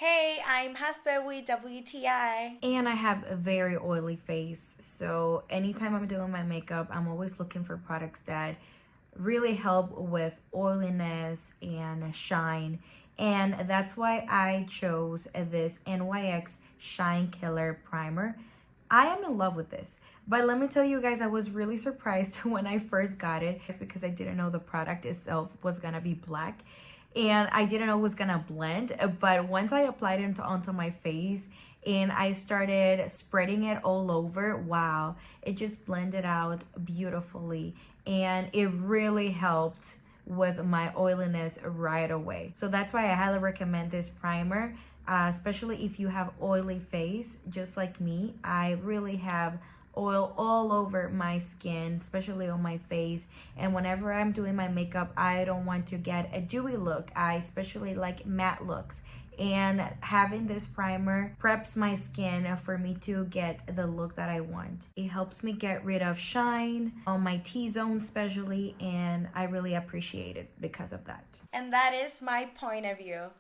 Hey, I'm Hasbe with WTI. And I have a very oily face, so anytime I'm doing my makeup, I'm always looking for products that really help with oiliness and shine. And that's why I chose this NYX Shine Killer Primer. I am in love with this. But let me tell you guys, I was really surprised when I first got it. It's because I didn't know the product itself was gonna be black. And I didn't know it was gonna blend. But once I applied it onto my face and I started spreading it all over, wow, it just blended out beautifully. And it really helped with my oiliness right away. So that's why I highly recommend this primer, especially if you have oily face just like me. I really have oil all over my skin, especially on my face, and whenever I'm doing my makeup, I don't want to get a dewy look. I especially like matte looks, and having this primer preps my skin for me to get the look that I want. It helps me get rid of shine on my T-zone especially, and I really appreciate it because of that. And that is my point of view.